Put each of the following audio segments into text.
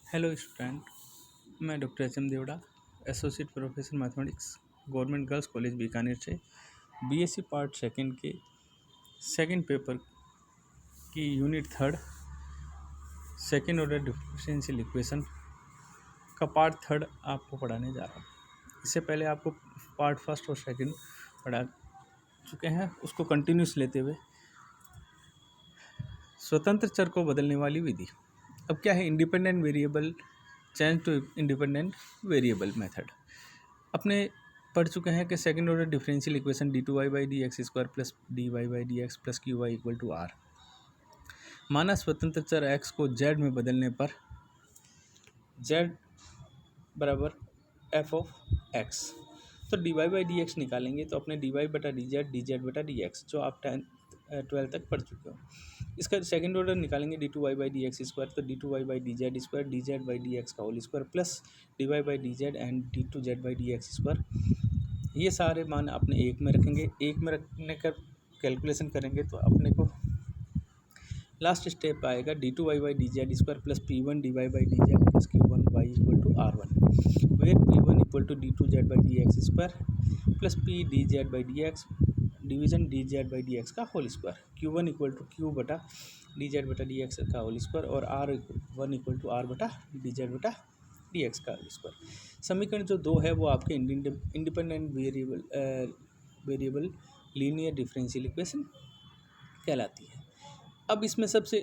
Hello student. मैं doctor H M Devda, associate professor mathematics, government girls college Bikaner से BSc part second के second paper की unit third second order differential equation का part third आपको पढ़ाने जा रहा हूँ। इससे पहले आपको पार्ट फर्स्ट और सेकंड पढ़ा चुके हैं, उसको कंटिन्यूस लेते हुए स्वतंत्र चर को बदलने वाली विधि। अब क्या है independent variable change to independent variable method. अपने पढ़ चुके हैं कि second order differential equation d two Y by D x square plus D Y by D x plus Q Y equal to r. माना स्वतंत्र चर एक्स को Z में बदलने पर जेड बराबर एफ ऑफ एक्स, तो D Y by D X निकालेंगे तो अपने डी वाई बटा डी जेड बटा डी एक्स जो आप 12 तक पढ़ चुके हो। इसका सेकंड ऑर्डर निकालेंगे D two Y by D x square, तो D two Y by D Z square D Z by D x का whole square plus D Y by D Z and D two Z by D x square. ये सारे मान अपने एक में रखेंगे। एक में रखने का कैलकुलेशन करेंगे तो अपने को लास्ट स्टेप आएगा D two Y by D Z square plus P one D Y by D Z plus Q one Y equal to are one, where P one equal to D two Z by D x square plus P D Z by D X division D Z by D x का whole square, Q one equal to Q बटा D Z बटा D x का whole square और r one equal to r बटा D Z बटा D x का whole square. समीकरण जो दो है वो आपके independent variable linear differential equation कहलाती है। अब इसमें सबसे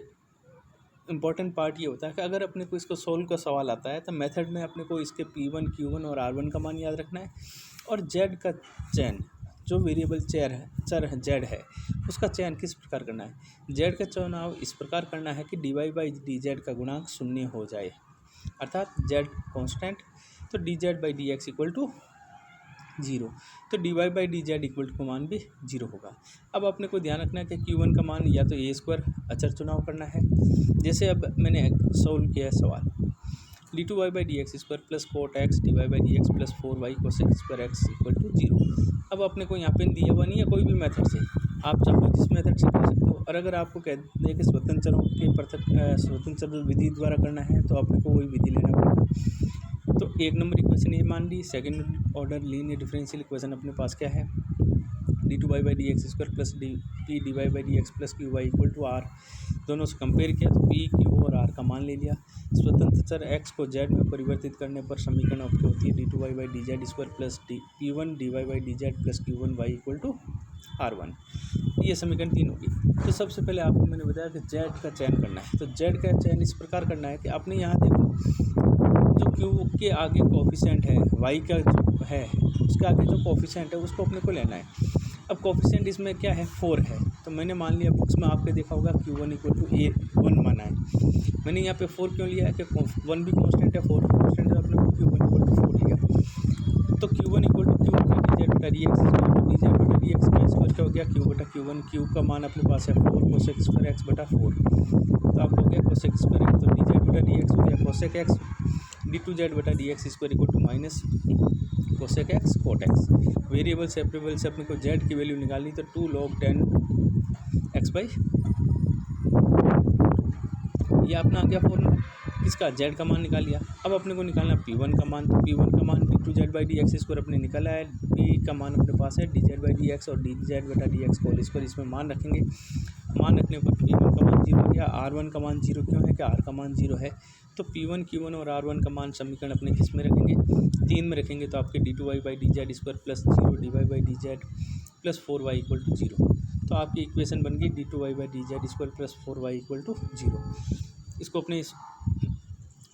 इम्पॉर्टेंट पार्ट ये होता है कि अगर अपने को इसको सोल्व का सवाल आता है तो मेथड में अपने को इसके P1, Q1 और R1 का मान याद रखना है और Z का चयन, जो वेरिएबल चर है Z है, उसका चयन किस प्रकार करना है। Z का चुनाव इस प्रकार करना है कि D Y by D Z का गुणांक शून्य हो जाए, अर्थात Z कॉन्स्टेंट, तो D Z by D X equal to zero, तो D Y by D Z equal to का मान भी जीरो होगा। अब अपने को ध्यान रखना है कि क्यू वन का मान या तो ए स्क्वायर अचर चुनाव करना है, जैसे अब मैंने सोल्व किया है सवाल d two Y by D x square plus cot x d Y by D x plus 4y cosec square x equal to zero. अब अपने को यहाँ पे दिया हुआ नहीं है, कोई भी मेथड से आप चाहो जिस मेथड से कर सकते हो, और अगर आपको कह दें कि स्वतंत्र चरों के पृथक स्वतंत्र विधि द्वारा करना है तो अपने को वही विधि लेना पड़ेगा। तो एक नंबर इक्वेशन ये मान ली, second order linear differential equation अपने पास क्या है D two Y by D x square plus D Y by D x plus Q Y equal to R. दोनों से कंपेयर किया तो पी क्यू और आर का मान ले लिया। स्वतंत्र चर एक्स को जेड में परिवर्तित करने पर समीकरण आपकी होती है D two Y by D Z square plus P one D Y by D Z plus Q one Y equal to are one. ये समीकरण 3 होगी। तो सबसे पहले आपको मैंने बताया कि जेड का चयन करना है, तो जेड का चयन इस प्रकार करना है कि आपने यहाँ देखो जो क्यू के आगे कोफिशिएंट है वाई का जो है उसके आगे जो कोफिशिएंट है उसको अपने को लेना है। अब कोफिशिएंट इसमें क्या है 4 है, तो मैंने मान लिया बुक्स में आपके देखा होगा Q1 इक्वल टू ए 1 माना है। मैंने यहाँ पे 4 क्यों लिया है कि 1 भी कांस्टेंट है 4 भी कांस्टेंट है, अपने को Q1 इक्वल टू 4 लिया। तो Q1 इक्वल टू क्यू बटा डी जेड बटा डी एक्स डी जेड बटा डी एक्स का स्क्वायर क्या हो गया क्यू बटा Q1, क्यू का मान अपने पास है 4 कोसेक स्क्वायर एक्स बटा 4, तो आपको हो गया कोसेक स्क्वायर एक्स, तो डी जेड बटा डी एक्स हो गया cosec X, D two Z बटा D x square equal to minus cosec X cot X. Variable separable से अपने को जेड की वैल्यू निकालनी, तो 2 log 10 एक्स बाई, ये अपना आ गया फॉर्मूला, इसका जेड का मान निकाल लिया। अब अपने को निकालना P1 का मान, तो P1 का मान d two Z by D x square अपने निकाला है, P का मान अपने पास है d Z by D x और डी जेड बटा डी एक्स होल स्क्वायर, इसमें मान रखेंगे। मान रखने पर P1 का मान 0 हो गया। R1 का मान 0 क्यों है कि R का मान 0 है, तो P1 Q1 और R1 का मान समीकरण अपने किस में रखेंगे 3 में रखेंगे, तो आपके d two Y by D Z square plus 0 d Y by D Z plus 4y equal to 0, तो आपकी इक्वेशन बन गई d two Y by D Z square plus 4y equal to 0। इसको अपने इस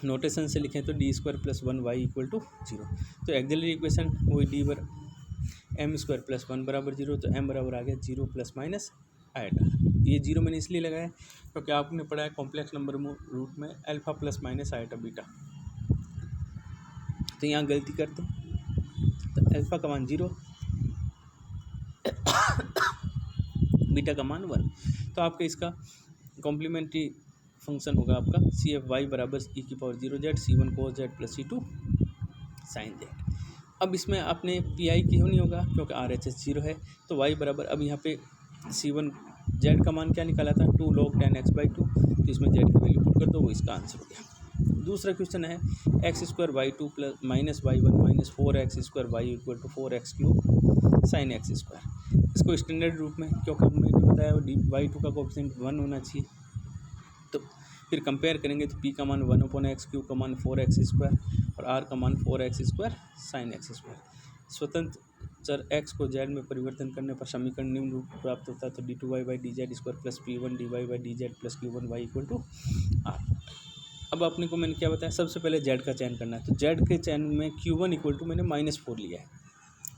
नोटेशन से लिखें तो d square plus 1y equal to 0, तो एक्सिलरी इक्वेशन वही डी बर एम स्क्वायर प्लस 1 बराबर 0, तो m बराबर आ गया 0 प्लस माइनस आएटा। ये 0 मैंने इसलिए लगाया क्योंकि आपने पढ़ा है कॉम्प्लेक्स नंबर रूट में अल्फा प्लस माइनस आएटा बीटा, तो यहाँ गलती कर दो, तो अल्फा का मान 0 बीटा का मान 1, तो आपका इसका कॉम्प्लीमेंट्री फंक्शन होगा आपका सी एफ वाई बराबर ई की power 0 z c one cos z plus c two sine z. अब इसमें आपने पी आई क्यों नहीं होगा क्योंकि आर एच एस 0 है, तो वाई बराबर अब यहाँ पे C1 जेड का मान क्या निकाला था 2 log 10 x बाई 2, तो इसमें जेड की वैल्यू पुट कर दो, वो इसका आंसर हो गया। दूसरा क्वेश्चन है x square y two plus minus y one minus 4x² y equal to 4x³ sine x square. इसको स्टैंडर्ड रूप में, क्योंकि हमने बताया y2 का कोएफिशिएंट 1 होना चाहिए, तो फिर कंपेयर करेंगे तो p का मान 1/x, q का मान 4x² और r का मान 4x² साइन एक्स स्क्वायर। स्वतंत्र चर x को z में परिवर्तन करने पर समीकरण निम्न रूप प्राप्त होता है, तो d2y/dz² plus p1dy/dz plus q1y equal to r। अब अपने को मैंने क्या बताया, सबसे पहले z का चयन करना है, तो z के चयन में q1 इक्वल टू मैंने -4 लिया है,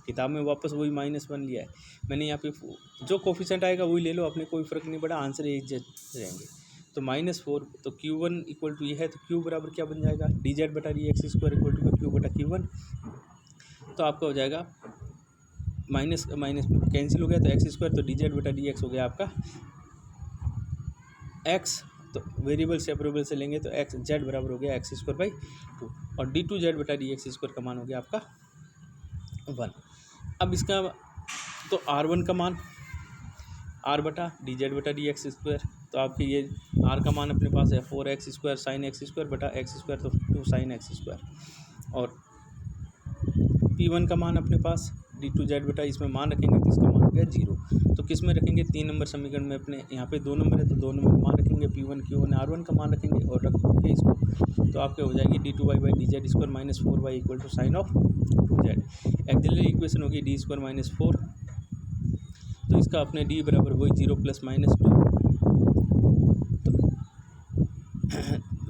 किताब में वापस वही -1 लिया है मैंने। यहाँ पे जो कोफिशिएंट आएगा वही ले लो, अपने कोई फ़र्क नहीं पड़ा, आंसर एक जैसे रहेंगे। तो -4, तो q1 इक्वल टू ये है, तो q बराबर क्या बन जाएगा, dz/dx² इक्वल टू q/q1। तो आपका हो जाएगा माइनस माइनस कैंसिल हो गया, तो x² तो dz/dx हो गया आपका x, तो वेरिएबल सेपरेबल से लेंगे तो x z बराबर हो गया x²/2 और d2z/dx² का मान हो गया आपका 1। अब इसका तो r1 का मान r/dz/dx², तो आपके ये r का मान अपने पास है 4x² साइन x² बटा x² तो 2 साइन x², और p1 का मान अपने पास d2z इसमें मान रखेंगे तो इसका मान हो गया 0। तो किस में रखेंगे, 3 नंबर समीकरण में, अपने यहाँ पे 2 नंबर है तो 2 नंबर मान रखेंगे, p1 q1 r1 का मान रखेंगे और रखेंगे इसको, तो आपके हो जाएगी d2y/dz² minus 4y equal to sine of 2z। Auxiliary equation होगी d² - 4, तो इसका अपने d बराबर वही 0 +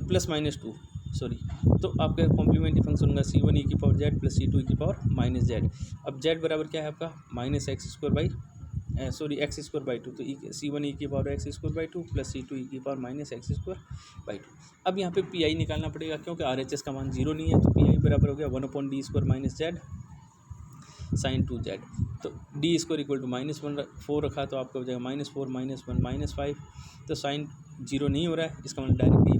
-2 सॉरी, तो आपका कॉम्प्लीमेंट्री फंक्शन होगा c1 e⁻z plus c2 e⁻−z। अब z बराबर क्या है आपका x²/2, तो c1 e⁻x² plus c2 e⁻−x²/2। अब यहाँ पे पी निकालना पड़ेगा, क्योंकि RHS का मान 0 नहीं है, तो पी बराबर हो गया 1/d² - z साइन 2z। तो d² इक्वल टू -4 रखा, तो आपका हो जाएगा -4 -1 -5, तो साइन 0 नहीं हो रहा है, इसका मतलब direct d²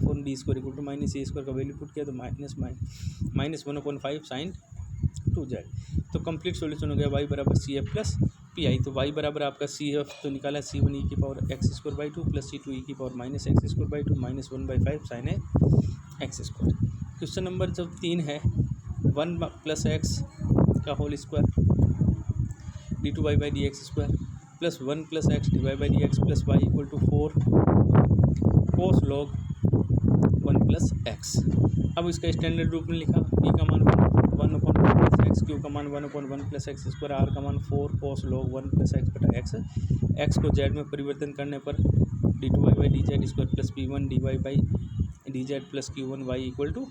equal to -a² का वैल्यू पुट किया तो -1/5 साइन 2z। तो कंप्लीट सॉल्यूशन हो गया y बराबर CF प्लस PI। तो y बराबर आपका CF तो निकाला c1 e⁻x² plus c2 e⁻−x² -1/5 sign x²। Question number जो 3 है, 1 + x का whole square d2y/dx² plus 1 + x dy/dx plus y equal to 4 cos log 1 + x। अब इसका स्टैंडर्ड रूप में लिखा, p का मान 1/1 + x, q का मान 1/1 + x², r का मान 4 cos log 1 + x बटा x। x को z में परिवर्तन करने पर d2y/dz² plus p1 dy/dz plus q1y equal to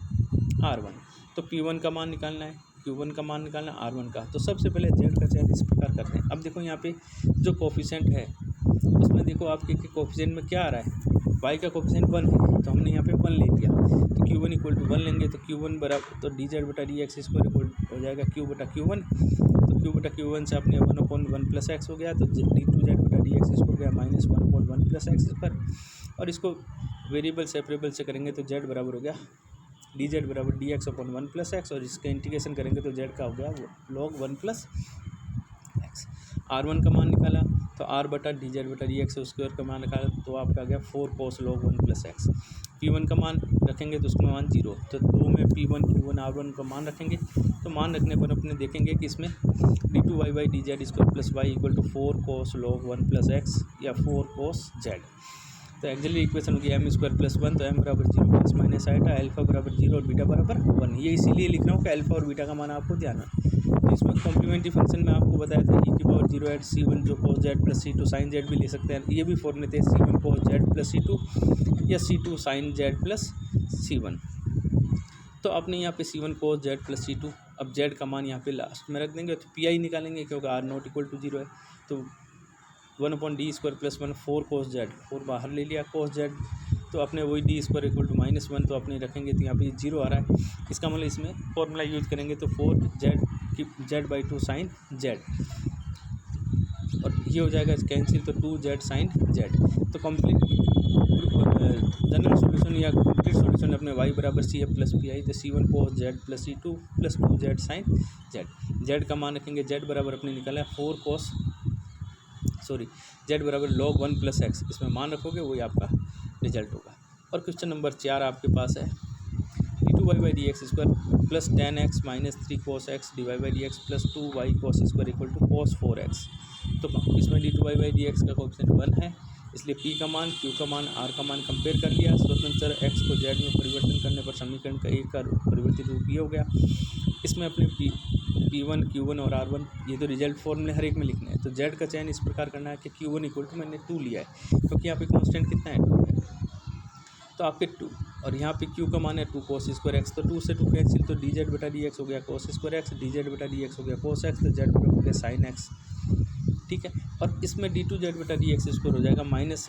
r1। तो p1 का मान निकालना है, q1 का मान निकालना है, r1 का। तो सबसे पहले z का चयन इस प्रकार करते हैं। अब देखो यहाँ पे जो कोफिशिएंट है उसमें देखो आपके कोफिशिएंट में क्या आ रहा है, y का कोफिशिएंट 1 है, तो हमने यहाँ पे 1 ले लिया, तो q1 इक्वल टू 1 लेंगे, तो q1 बराबर तो dz/dx² इक्वल हो जाएगा q/q1, तो q/q1 से अपने 1/1 + x हो गया, तो d2z/dx हो गया -1/1 + x², और इसको वेरिएबल सेपरेबल से करेंगे तो z बराबर हो गया dz/dx/1 + x, और इसका इंटीग्रेशन करेंगे तो z का हो गया log 1 + x। r1 का मान निकाला, तो r/dz/dx² का मान निकाला, तो आपका आ गया 4 cos log 1 + x। p1 का मान रखेंगे तो उसका मान 0, तो 2 में p1 q1 r1 का मान रखेंगे, तो मान रखने पर अपने देखेंगे कि इसमें d2y/dz² plus y equal to 4 cos log 1 + x या 4 cos z। तो एक्सिलरी इक्वेशन होगी m² + 1, तो m बराबर 0 ± आएगा, अल्फा बराबर 0 और बीटा बराबर 1। ये इसीलिए लिख रहा हूँ कि अल्फा और बीटा का मान आपको ध्यान है। तो इसमें कॉम्प्लीमेंट्री फंक्शन में आपको बताया था e⁻0 c1 जो cos z plus c2 sin z भी ले सकते हैं, ये भी फॉर्मूले थे c1 cos z plus c2 या c2 sin z plus c1। तो आपने यहाँ पे c1 cos z plus c2, अब z का मान यहाँ पे लास्ट में रख देंगे, तो पी निकालेंगे, क्योंकि r0 = 0 है, तो 1/d² + 1 4 cos z, 4 बाहर ले लिया cos z, तो अपने वही d² इक्वल टू -1, तो अपने रखेंगे तो यहाँ पे 0 आ रहा है, इसका मतलब इसमें फॉर्मूला यूज करेंगे तो 4z/2 sin z, और ये हो जाएगा कैंसिल, तो 2z sin z। तो कंप्लीट जनरल सॉल्यूशन या कंप्लीट सॉल्यूशन अपने y बराबर CF प्लस PI, तो c1 cos z plus c2 plus 2z sin z। z का मान रखेंगे, z बराबर अपने निकाला है z बराबर log 1 + x, इसमें मान रखोगे वही आपका रिजल्ट होगा। और क्वेश्चन नंबर 4 आपके पास है 2y/dx² plus 10x minus 3 cos x dy/dx plus 2y cos square equal to cos 4x। तो इसमें d2y/dx का कोएफिशिएंट 1 है, इसलिए p का मान, q का मान, r का मान कंपेयर कर लिया। स्वतंत्र x को z में परिवर्तन करने पर समीकरण का एक का परिवर्तित रूप ये हो गया। इसमें अपने p1, q1 और r1 ये तो रिजल्ट फॉर्मूले हर एक में लिखना है। तो z का चयन इस प्रकार करना है कि q1 इक्वल टू मैंने 2 लिया है क्योंकि यहाँ पे कांस्टेंट कितना है 2 है, तो आपके 2 और यहाँ पे q का मान है 2 cos स्क्वायर x, तो 2 से 2 कैंसिल, तो dz/dx हो गया cos स्क्वायर x, dz/dx हो गया cos x, तो z बराबर हो गया sin x। ठीक है, और इसमें d2z/dx² हो जाएगा माइनस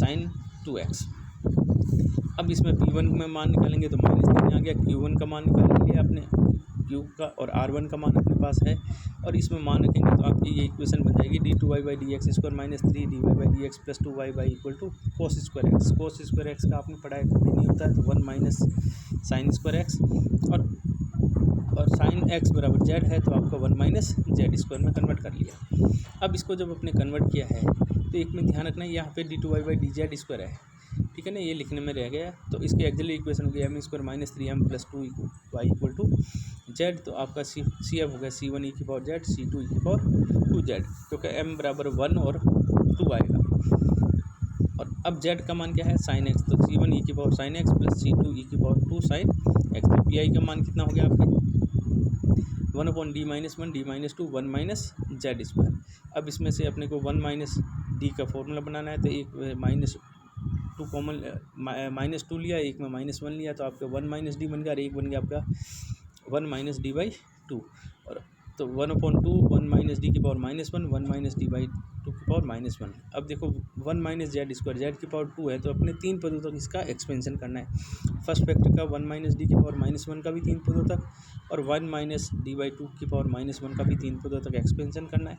sin 2x। अब इसमें p1 में मान निकालेंगे तो -3 आ गया, q1 का मान निकाल लिया आपने, q का और r1 का मान अपने पास है, और इसमें मान रखेंगे तो आपकी ये इक्वेशन बन जाएगी d2y/dx² minus 3 dy/dx plus 2y equal to cos square x। cos square x का आपने पढ़ा है कभी नहीं होता है, तो 1 माइनस sin स्क्वायर x, और sin x बराबर z है, तो आपका 1 माइनस z² में कन्वर्ट कर लिया। अब इसको जब आपने कन्वर्ट किया है तो एक में ध्यान रखना है, यहाँ पे d2y/dz² है, ठीक है ना, ये लिखने में रह गया। तो इसकी एक्चुअली इक्वेशन हो गया m² minus 3m plus 2y equal to z। तो आपका CF हो गया c1 e⁻z c2 e⁻2z, क्योंकि m बराबर 1 और 2 आएगा। और अब z का मान क्या है sin x, तो c1 e⁻sin x plus c2 e⁻2 sin x। तो pi का मान कितना हो गया आपके 1/d-1 d-2 1 माइनस z²। अब इसमें से अपने को 1 माइनस d का फॉर्मूला बनाना है, तो एक -2 कॉमन -2 लिया, एक में -1 लिया, तो आपका 1 माइनस डी बन गया, और एक बन गया आपका 1 माइनस d/2। और तो 1/2 1 माइनस d की पावर -1 1 माइनस d/2 की पावर -1। अब देखो 1 माइनस z² z की पावर 2 है, तो अपने 3 पदों तक इसका एक्सपेंशन करना है। फर्स्ट फैक्टर का 1 माइनस d की पावर -1 का भी 3 पदों तक, और 1 माइनस d/2 की पावर -1 का भी 3 पदों तक एक्सपेंशन करना है,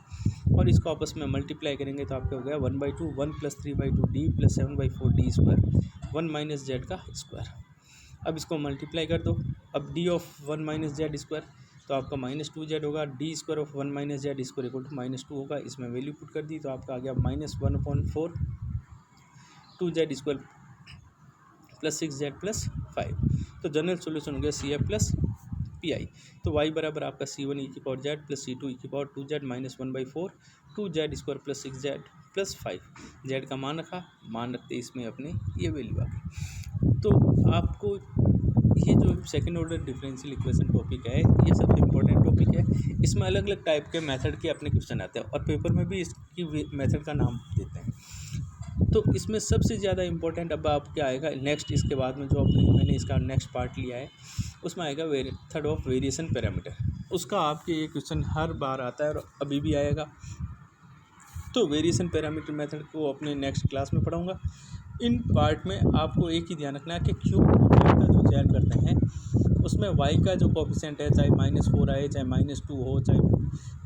और इसको आपस में मल्टीप्लाई करेंगे तो आपका हो गया 1/2 1 plus 3/2 d plus 7/4 d² 1 minus z का स्क्वायर। अब इसको मल्टीप्लाई कर दो। अब d ऑफ 1 माइनस z² तो आपका -2z होगा, d² of 1 minus z² equal to -2 होगा। इसमें वैल्यू पुट कर दी तो आपका आ गया -1/4 2z² प्लस 6z प्लस 5। तो जनरल सोल्यूशन हो गया CF प्लस PI। तो y बराबर आपका c1 e⁻z plus c2 e⁻2z minus 1/4 2z² plus 6z plus 5। z का मान रखते इसमें अपने ये वैल्यू आ गई। तो आपको ये जो second order differential equation topic है, ये सबसे इम्पोर्टेंट टॉपिक है। इसमें अलग अलग टाइप के मेथड के अपने क्वेश्चन आते हैं, और पेपर में भी इसकी मेथड का नाम देते हैं। तो इसमें सबसे ज़्यादा इम्पोर्टेंट अब आप क्या आएगा नेक्स्ट, इसके बाद में जो मैंने इसका नेक्स्ट पार्ट लिया है उसमें आएगा मेथड ऑफ वेरिएशन पैरामीटर। उसका आपके ये क्वेश्चन हर बार आता है और अभी भी आएगा। तो वेरिएशन पैरामीटर मेथड को अपने नेक्स्ट क्लास में पढ़ाऊँगा। इन पार्ट में आपको एक ही ध्यान रखना है कि क्यू का जो चयन करते हैं उसमें y का जो कोफिशिएंट है, चाहे -4 आए, चाहे -2 हो, चाहे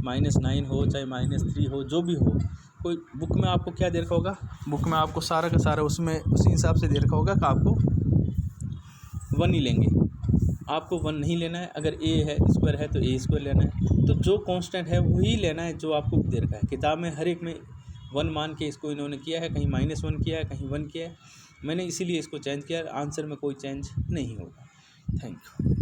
-9 हो, चाहे -3 हो, जो भी हो, कोई बुक में आपको क्या दे रखा होगा, बुक में आपको सारा का सारा उसमें उसी हिसाब से दे रखा होगा कि आपको 1 ही लेंगे। आपको 1 नहीं लेना है, अगर a है स्क्वायर है तो a² लेना है। तो जो कांस्टेंट है वही लेना है जो आपको दे रखा है। किताब में हर एक में 1 मान के इसको इन्होंने किया है, कहीं -1 किया है, कहीं 1 किया है। मैंने इसीलिए इसको चेंज किया, आंसर में कोई चेंज नहीं होगा। Thank you.